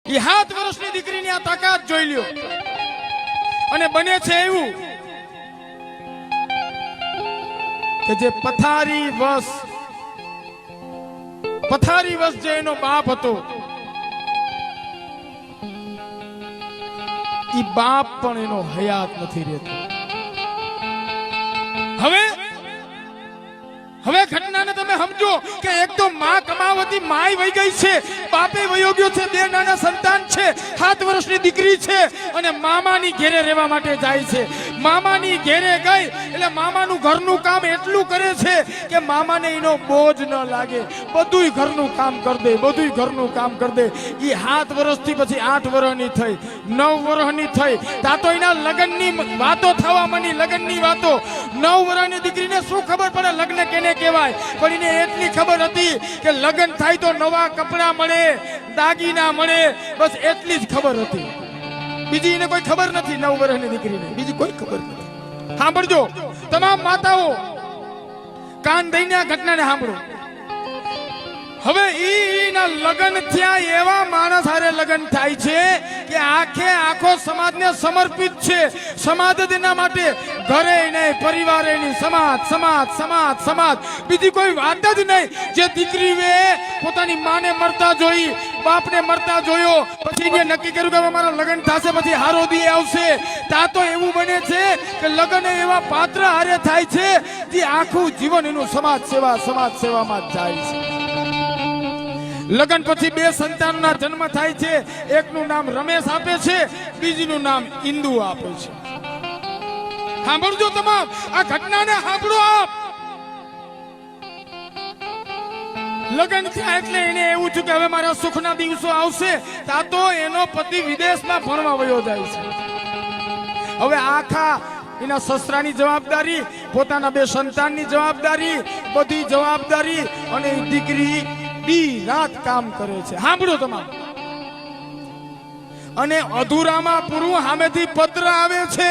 એ 7 વર્ષની દીકરીની આ તાકાત જોઈ લ્યો. અને બને છે એવું કે જે પથારી વસ જે એનો બાપ હતો, એ બાપ પણ એનો હયાત નથી રહેતો. હવે ઘટનાને તમે સમજો કે એક તો માં કમાવતી માય વહી ગઈ છે, બાપે વયો ગયો છે, 2 નાના સંતાન છે, 7 વર્ષની દીકરી છે અને મામાની ઘેરે રહેવા માટે જાય છે. મામાની ઘેરે ગઈ એટલે મામાનું ઘરનું કામ એટલું કરે છે કે મામાને એનો બોજ ન લાગે. બધુંય ઘરનું કામ કરી દે, બધુંય ઘરનું કામ કરી દે. એ 7 વર્ષથી પછી 8 વર્ષની થઈ, 9 વર્ષની થઈ, તા તો એના લગ્નની વાતો થવા માંડી. લગ્નની વાતો 9 વર્ષની દીકરીને શું ખબર પડે લગ્ન કેને કહેવાય? પણ એને એટલી ખબર હતી કે લગ્ન થાય તો નવા કપડા મળે, દાગીના મળે, બસ એટલી જ ખબર હતી. બીજી એને કોઈ ખબર નથી. 9 વર્ષની દીકરીને બીજી કોઈ ખબર નથી. સાંભળજો તમામ માતાઓ, કાન દઈને આ ઘટનાને સાંભળો. હવે ઈના લગ્ન થયા એવા માણસ હારે લગ્ન થાય છે કે આખો સમાજને સમર્પિત છે. સમાજ જ એના માટે, ઘરે નહીં, પરિવારે નહીં, સમાજ, બીજી કોઈ વાત જ નહીં. જે દીકરીએ પોતાની માને મરતા જોઈ, બાપને મરતા જોયો, પછી એને નક્કી કર્યું કે મારા લગ્ન થશે, પછી હારો દી આવશે. તા તો એવું બને છે કે લગ્ન એવા પાત્ર હારે થાય છે જે આખું જીવન એનું સમાજ સેવામાં જ જાય છે. લગ્ન પછી 2 સંતાનના જન્મ થાય છે. એકનું નામ રમેશ આપે છે, બીજીનું નામ ઇન્દુ આપે છે. સાંભળજો તમામ આ ઘટનાને, સાંભળો આપ. લગ્ન થયા એટલે એને એવું થયું કે હવે મારા સુખના દિવસો આવશે. તા તો એનો પતિ વિદેશમાં ભણવા વયો જાય છે. હવે આખા એના સસરાની જવાબદારી, પોતાના 2 સંતાનની જવાબદારી, બધી જવાબદારી, અને દીકરી દી રાત કામ કરે છે. સાંભળો તમામ. અને અધૂરામાં પૂરું સામેથી પત્ર આવે છે,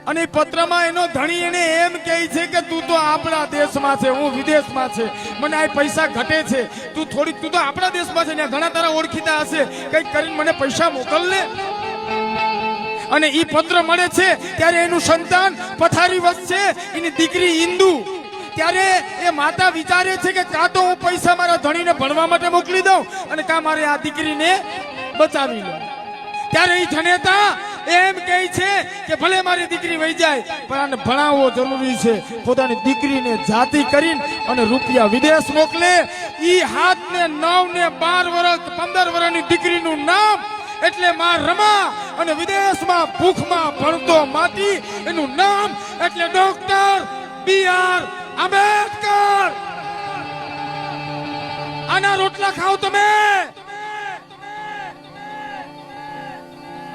અને પત્રમાં એનો ધણી એને એમ કહે છે કે તું તો આપણા દેશમાં છે, હું વિદેશમાં છે, મને આ પૈસા ઘટે છે, તું તો આપણા દેશમાં છે ને ઘણા તારા ઓળખીતા હશે, કંઈક કરીને મને પૈસા મોકલ લે. અને ઈ પત્ર મળે છે ત્યારે એનું સંતાન પથારી વચ્ચે, એની દીકરી ઇન્દુ. ત્યારે એ માતા વિચારે છે કે કાં તો હું પૈસા મારા ધણીને ભણવા માટે મોકલી દઉં અને કાં મારે આ દીકરીને બચાવી લઉં. ત્યારે એ જનેતા એમ કહે છે કે ભલે મારી દીકરી વહી જાય પણ આને ભણાવવો જરૂરી છે. પોતાની દીકરીને જાતિ કરીને અને રૂપિયા વિદેશ મોકલે. ઈ 7 ને 9 ને 12 વર્ષ 15 વર્ષની દીકરીનું નામ એટલે માં રમા, અને વિદેશમાં ભૂખમાં ભણતો માટી એનું નામ એટલે ડોક્ટર B.R. આંબેડકર. આના રોટલા ખાઓ તમે.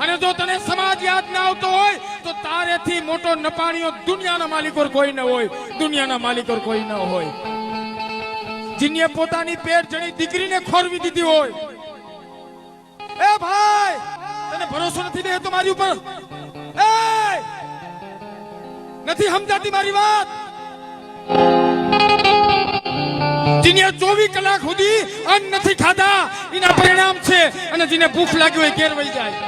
અને જો તને સમાજ યાદ ના આવતો હોય તો તારેથી મોટો નપાણીઓ દુનિયાના માલિકો કોઈ ન હોય, દુનિયાના માલિકો કોઈ ન હોય. જીને પોતાની પેટ જણી દીકરીને ખોરવી દીધી હોય. એ ભાઈ, તને ભરોસો નથી બેહતો મારી ઉપર? એ નથી સમજાતી મારી વાત? જીને 24 કલાક સુધી અન્ન નથી ખાધા એના પરિણામ છે, અને જેને ભૂખ લાગી હોય ઘેર વહી જાય.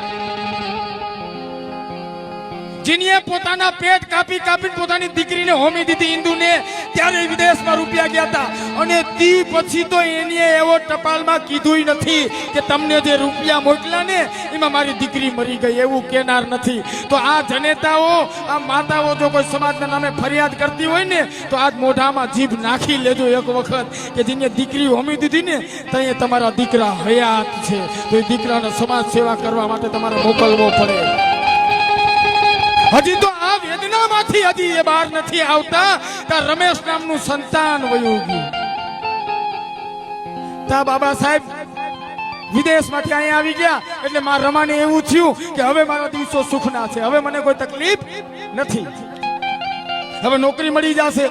જીને પોતાના પેટ કાપીને પોતાની દીકરીને હોમી દીધી ઇન્દુને, ત્યારે વિદેશમાં રૂપિયા ગયા હતા. અને તી પછી તો એને એવો ટપાલમાં કીધું નથી કે તમને જે રૂપિયા મોકલ્યા ને એમાં મારી દીકરી મરી ગઈ, એવું કહેનાર નથી. તો આ જનેતાઓ, આ માતાઓ જો કોઈ સમાજના નામે ફરિયાદ કરતી હોય ને તો આજ મોઢામાં જીભ નાખી લેજો એક વખત કે જેને દીકરી હોમી દીધી ને ત્યાં તમારા દીકરા હયાત છે, તો એ દીકરાને સમાજ સેવા કરવા માટે તમારે મોકલવો પડે. હજી તો આ વેદનામાંથી હજી એ બહાર નથી આવતા. તા રમેશ નામનું સંતાન વયું ગયું. તા બાબા સાહેબ વિદેશમાંથી અહીંયા આવી ગયા એટલે માં રમાને એવું થયું કે હવે મારા દિવસો સુખના છે, હવે મને કોઈ તકલીફ નથી, હવે નોકરી મળી જશે,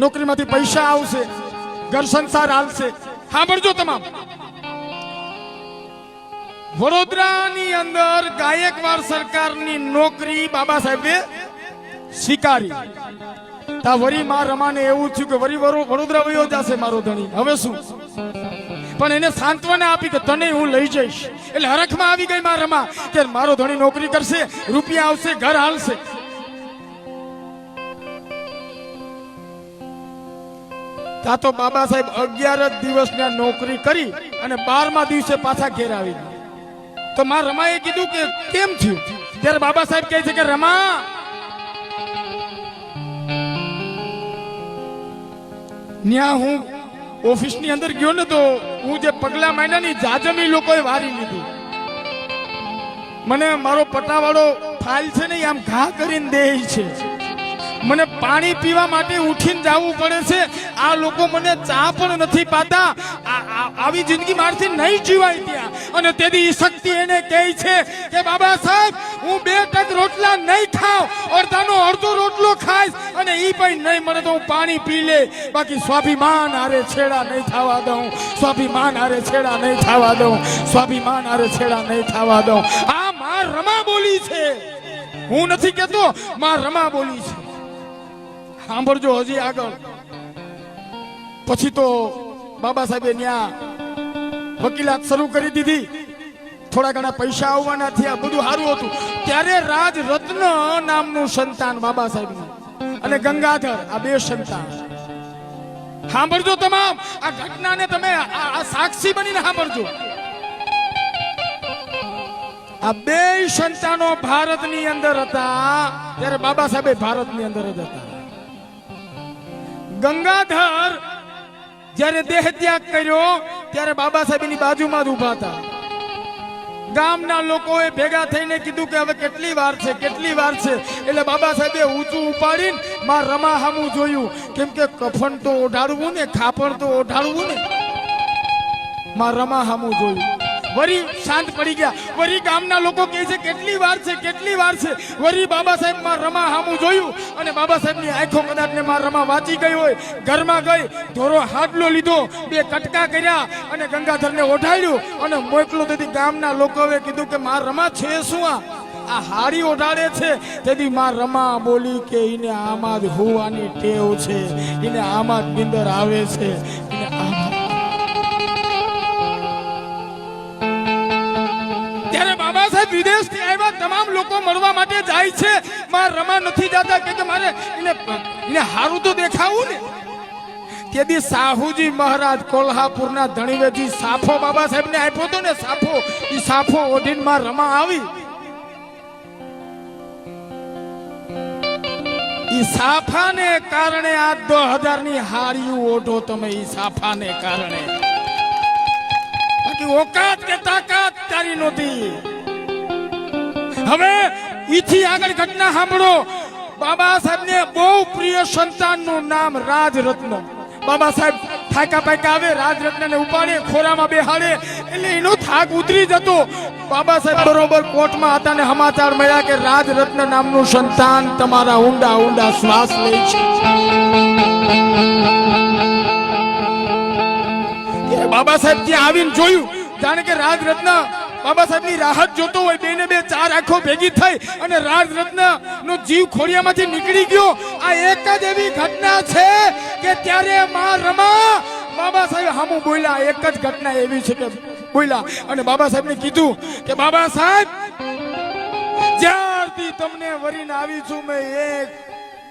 નોકરીમાંથી પૈસા આવશે, ઘર સંસાર હાલશે. સાંભળજો તમામ. વડોદરાની અંદર ગાયકવાડ સરકારની નોકરી બાબા સાહેબે સ્વીકારી. તા વરી માં રમાને એવું થયું કે વરી વડોદરા વયો જશે મારો ધણી, હવે શું? પણ એને સાંત્વના આપી કે તને હું લઈ જઈશ. એટલે હરખમાં આવી ગઈ માં રમા કે મારો ધણી નોકરી કરશે, રૂપિયા આવશે, ઘર હાલશે. તા તો બાબા સાહેબ 11 જ દિવસની નોકરી કરી અને 12મા દિવસે પાછા ઘેર આવી ગયા. તો માં રમાએ કીધું કે કેમ થયું? ત્યારે બાબા સાહેબ કહે છે કે રમા, ન્યા હું ઓફિસની અંદર ગયો ને તો હું જે પગલા માંડ્યા ની જાજમી લોકોએ વારી લીધું. મને મારો પટાવાળો ફાઇલ છે ને આમ ઘા કરીને દે છે. મને પાણી પીવા માટે ઉઠીને જવું પડે છે. આ લોકો મને ચા પણ નથી પાતા. આવી જિંદગી મારથી નહીં જીવાય ત્યાં. અને તેથી શક્તિ એને કહે છે કે બાબા સાહેબ હું 2 ટક રોટલા નહીં ખાઉં, અડધાનો અડધો રોટલો ખાઈશ અને ઈ પણ નહીં મળે તો હું પાણી પી લે, બાકી સ્વાભિમાન હારે છેડા નહીં થવા દઉં. સ્વાભિમાન હારે છેડા નહીં થવા દઉં. સ્વાભિમાન હારે છેડા નહીં થવા દઉં. આ માં રમા બોલી છે, હું નથી કેતો, માં રમા બોલી છે. સાંભળજો હજી આગળ. પછી તો બાબા સાહેબે ન્યા વકીલાત શરૂ કરી દીધી. થોડા ઘણા પૈસા આવવાના થયા, બધું સારું હતું. ત્યારે રાજ રત્ન નામનું સંતાન બાબા સાહેબનું અને ગંગાધર, આ 2 સંતાન. સાંભળજો તમામ આ ઘટનાને, તમે આ સાક્ષી બનીને સાંભળજો. આ 2 સંતાનો ભારતની અંદર હતા ત્યારે બાબા સાહેબ ભારતની અંદર જ હતા. ગંગાધર જ્યારે દેહ ત્યાગ કર્યો ત્યારે બાબા સાહેબની બાજુમાં જ ઉભા હતા. ગામના લોકોએ ભેગા થઈને કીધું કે હવે કેટલી વાર છે, કેટલી વાર છે. એટલે બાબા સાહેબે ઊંચું ઉપાડીને માં રમા સામું જોયું. કેમ કે કફન તો ઓઢાડવું ને, ખાપણ તો ઓઢાડવું ને. માં રમા સામું જોયું, વરી શાંત પડી ગયા. વરી ગામના લોકો કહે છે કેટલી વાર છે, કેટલી વાર છે. વરી બાબા સાહેબ માં રમા સામું જોયું અને બાબા સાહેબની આંખો કદાચ ને માં રમા વાંચી ગઈ હોય. ઘરમાં ગઈ, ધોરો હાડલો લીધો, 2 કટકા કર્યા અને ગંગાધરને ઓઢાડ્યું અને મોકલો. તેથી ગામના લોકોએ કીધું કે માં રમા છે શું આ હાડી ઓઢાડે છે? તેથી માં રમા બોલી કે એને આમાં જ હોવાની ટેવ છે, એને આમાં જ નીંદર આવે છે, એને આમાં. ત્યારે બાબા સાહેબ વિદેશથી આવ્યા, તમામ લોકો મળવા માટે જાય છે. માં રમા નથી જતા કે મારે એને હારું તો દેખાવું ને. તેથી સાહુજી મહારાજ કોલ્હાપુરના ધણીવેજી સાફો બાબા સાહેબને આપ્યો હતો ને, સાફો. ઈ સાફો ઓઢીને માં રમા આવી. ઈ સાફાને કારણે આ 10,000 ની હાડીઓ ઓઢો તમે. ઈ સાફાને કારણે, બાકી ઓકાત કે તાકાત તારી નહોતી. હવે ઈથી આગળ ઘટના સાંભળો. બાબા સાહેબને બહુ પ્રિય સંતાનનું નામ રાજરત્ન. બાબા સાહેબ થાકા પાકા આવે, રાજરત્નને ઉપાડે, ખોરામાં બેહાડે એટલે એનો થાક ઉતરી જતો. બાબા સાહેબ બરોબર કોર્ટમાં હતા ને સમાચાર મળ્યા કે રાજરત્ન નામનું સંતાન તમારા ઊંડા ઊંડા શ્વાસ લે છે. બાબા સાહેબ ત્યાં આવીને જોયું, જાણે કે રાજરત્ન બાબા સાહેબની રાહત જોતો હોય. 2 ને 2 4 આંખો ભેગી થઈ અને રાજરત્ન નો જીવ ખોડિયામાંથી નીકળી ગયો. આ એક જ એવી ઘટના છે કે ત્યારે માં રમા બાબા સાહેબ સામું બોલ્યા. એક જ ઘટના એવી છે કે બોલ્યા અને બાબા સાહેબને કીધું કે બાબા સાહેબ, જ્યારથી તમને વરીને આવી છું મેં એક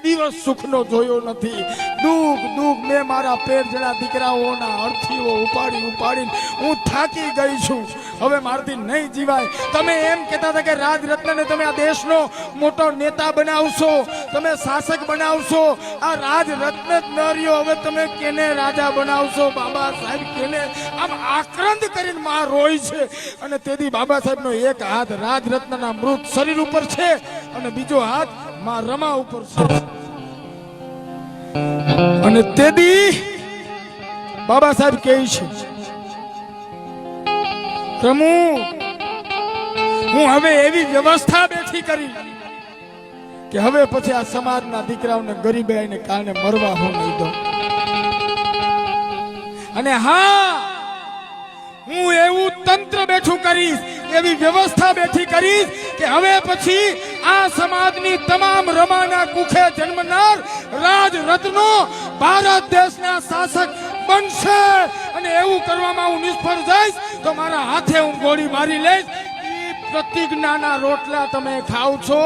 દિવસ સુખનો જોયો નથી. દુઃખ દુઃખ મેં મારા પેટ જણા દીકરાઓના અર્થીઓ ઉપાડી ઉપાડીને હું થાકી ગઈ છું. હવે મારથી નહીં જીવાય. તમે એમ કહેતા હતા કે રાજરત્નને તમે આ દેશનો મોટો નેતા બનાવશો, તમે શાસક બનાવશો. આ રાજરત્ન જ ન રહ્યો, હવે તમે કેને રાજા બનાવશો? બાબા સાહેબ કેને આમ આક્રંદ કરીને માં રોય છે. અને તેથી બાબા સાહેબનો એક હાથ રાજરત્નના મૃત શરીર ઉપર છે અને બીજો હાથ માં રમા ઉપર છે. અને તેથી બાબા સાહેબ કહે છે, રમુ, હું હવે એવી વ્યવસ્થા બેઠી કરી કે હવે પછી આ સમાજના દીકરાઓને ગરીબાઈને કારણે મરવા હું નહીં દઉં. અને હા, હું એવું તંત્ર બેઠું કરીશ, એવી વ્યવસ્થા બેઠી કરીશ કે હવે પછી આ સમાજની તમામ રમાના કુખે જન્મનાર રાજરત્નો ભારત દેશના શાસક બનશે અને એવું કરવામાં હું નિષ્ફળ જઈશ તો મારા હાથે હું ગોળી મારી લઈશ. ઈ પ્રતિજ્ઞાના રોટલા તમે ખાવ છો,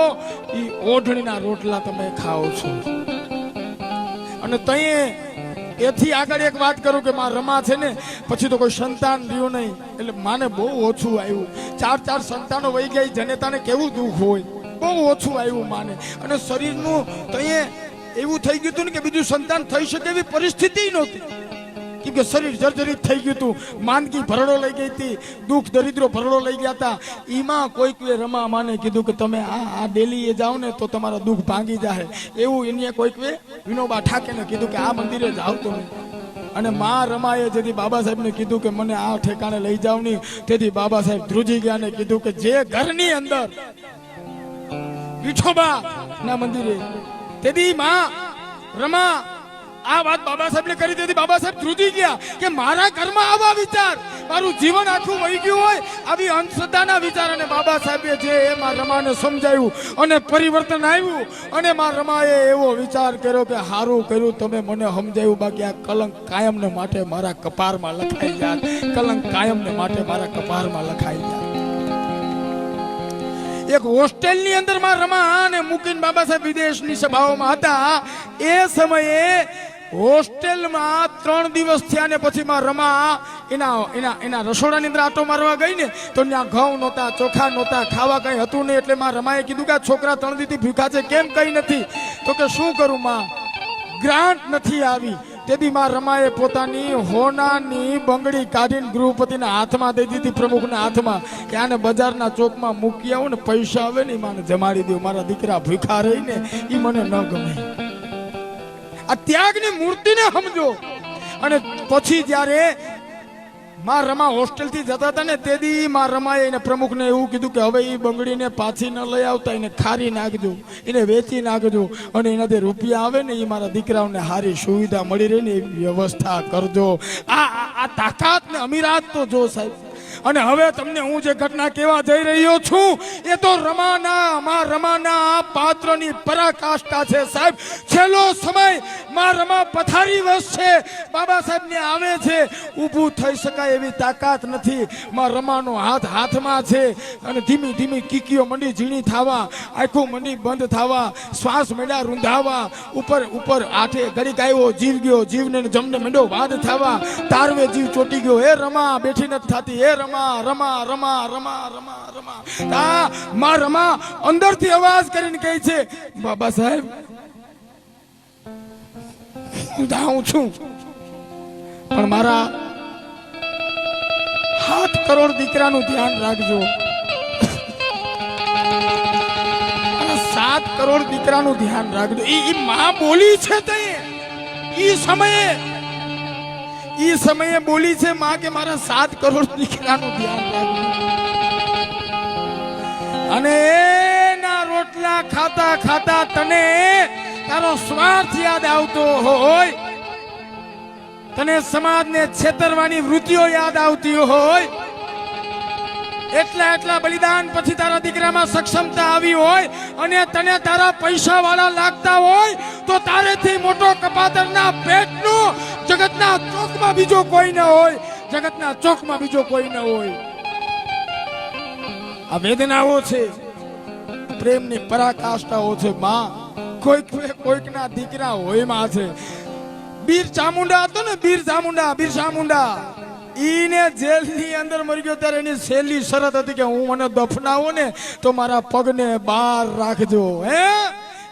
ઈ ઓઢણીના રોટલા તમે ખાવ છો. અને તઈએ એથી આગળ એક વાત કરું કે માં રમા છે ને પછી તો કોઈ સંતાન રહ્યું નહીં એટલે માને બહુ ઓછું આવ્યું. 4 સંતાનો વહી ગઈ જનેતાને કેવું દુઃખ હોય, બહુ ઓછું આવ્યું માને. અને શરીરનું તઈએ એવું થઈ ગયું હતું ને કે બીજું સંતાન થઈ શકે એવી પરિસ્થિતિ નહોતી, કેમ કે શરીર જર્જરિત થઈ ગયું હતું, માંદગી ભરડો લઈ ગઈ હતી, દુઃખ દરિદ્રો ભરડો લઈ ગયા હતા. એમાં કોઈક રમા માને કીધું કે તમે આ ડેલી જાઓ ને તો તમારા દુઃખ ભાંગી જાય. એવું એને કોઈક વિનોબા ઠાકેને કીધું કે આ મંદિરે જાઓ તમે. અને માં રમાએ જેથી બાબા સાહેબને કીધું કે મને આ ઠેકાણે લઈ જાવ નહીં, તેથી બાબા સાહેબ ધ્રુજી ગયા ને કીધું કે જે ઘરની અંદર વિઠોબા ના મંદિરે તેથી માં રમા આ વાત બાબા સાહેબને કરી દીધી. બાબા સાહેબ ધ્રુજી ગયા કે મારા ઘરમાં આવા વિચાર, મારું જીવન આખું વહી ગયું હોય આવી અંધશ્રદ્ધાના વિચાર. અને બાબા સાહેબે જે એમાં રમાને સમજાવ્યું અને પરિવર્તન આવ્યું. અને માં રમાએ એવો વિચાર કર્યો કે હારું કર્યું તમે મને સમજાવ્યું, બાકી આ કલંક કાયમને માટે મારા કપારમાં લખાઈ જાય, કલંક કાયમને માટે મારા કપારમાં લખાઈ જાય. એક હોસ્ટેલની અંદર માં રમા અને મૂકીને બાબા સાહેબ વિદેશની સભાઓમાં હતા. એ સમયે હોસ્ટેલમાં 3 દિવસ થયા ને પછી માં રમા એના રસોડાની અંદર આટો મારવા ગઈ ને તો ત્યાં ઘઉં નહોતા, ચોખા નહોતા, ખાવા કઈ હતું નહીં. એટલે માં રમાએ કીધું કે આ છોકરા 3 દીથી ભૂખા છે, કેમ કઈ નથી? તો કે શું કરું માં, ગ્રાન્ટ નથી આવી. તેથી માં રમાએ પોતાની હોનાની બંગડી કાઢીને ગૃહપતિના હાથમાં દઈ દીધી, પ્રમુખના હાથમાં, કે આને બજારના ચોકમાં મૂકી આવું ને પૈસા આવે ને માને જમાડી દઉં. મારા દીકરા ભૂખા રહીને એ મને ન ગમે. આ ત્યાગની મૂર્તિને સમજો. અને પછી જ્યારે માં રમા હોસ્ટેલ થી જતા હતા ને તેથી માં રમાએ એને પ્રમુખને એવું કીધું કે હવે એ બંગડીને પાછી ન લઈ આવતા, એને ખારી નાખજો, એને વેચી નાખજો, અને એનાથી રૂપિયા આવે ને એ મારા દીકરાઓને સારી સુવિધા મળી રહે ને એવી વ્યવસ્થા કરજો. આ તાકાત ને અમીરાત તો જો સાહેબ. અને હવે તમને હું જે ઘટના કહેવા જઈ રહ્યો છું એ તો રમાના પાત્રની પરાકાષ્ઠા છે સાહેબ. છેલ્લો સમય માં રમા પથારી વસ છે, બાબા સાહેબ ને આવે છે, ઊભું થઈ શકાય એવી તાકાત નથી. માં રમાનો હાથ હાથમાં છે અને ધીમી ધીમી કીકીઓ મંડી ઝીણી થવા, આંખો મંડી બંધ થવા, શ્વાસ મંડ્યા રૂંધાવા, ઉપર ઉપર આઠે ઘડીક આવ્યો જીવ ગયો, જીવને જમને મંડો વાદ થવા, તારવે જીવ ચોટી ગયો. હે રમા બેઠી નથી થતી, હે રમા રમા રમા રમા રમા રમા. માં રમા અંદરથી અવાજ કરીને કહે છે બાબા સાહેબ હું જાઉં છું પણ મારા 7 કરોડ દીકરાનું ધ્યાન રાખજો. 7 કરોડ દીકરાનું ધ્યાન રાખજો. ઈ માં બોલી છે તે ઈ સમયે બોલી છે માં કે મારા 7 કરોડ દીકરાનું ધ્યાન રાખજો. અને એના રોટલા ખાતા ખાતા તને તારો સ્વાર્થ યાદ આવતો હોય, તને સમાજને છેતરવાની વૃત્તિઓ યાદ આવતી હોય, એટલા બલિદાન પછી તારા દીકરામાં સક્ષમતા આવી હોય અને તને તારા પૈસા વાળા લાગતા હોય તો તારેથી મોટો કપાતરના પેટનું જગતના ચોકમાં બીજો કોઈ ન હોય, જગતના ચોકમાં બીજો કોઈ ન હોય. આ વેદનાઓ છે, પ્રેમની પરાકાષ્ઠાઓ છે. માં કોઈકના દીકરા હોય માં છે. બીર ચામુંડા હતો ને, બીર ચામુંડા ઈને જેલની અંદર મરી ગયો ત્યારે એની છેલ્લી શરત હતી કે હું મને દફનાવો ને તો મારા પગને બહાર રાખજો. હે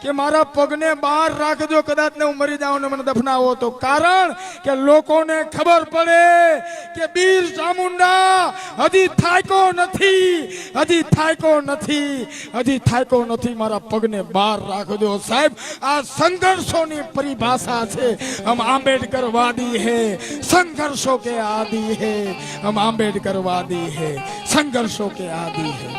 કે મારા પગને બહાર રાખજો, કદાચ ને હું મરી જાઉં ને મને દફનાવો તો. કારણ કે લોકોને ખબર પડે કે બીર ચામુંડા હજી થાક્યો નથી, મારા પગને બહાર રાખજો. સાહેબ આ સંઘર્ષોની પરિભાષા છે. હમ આંબેડકરવાદી હે, સંઘર્ષો કે આદि है, हम आंबेडकरवादी है, संघर्षों के आदि है.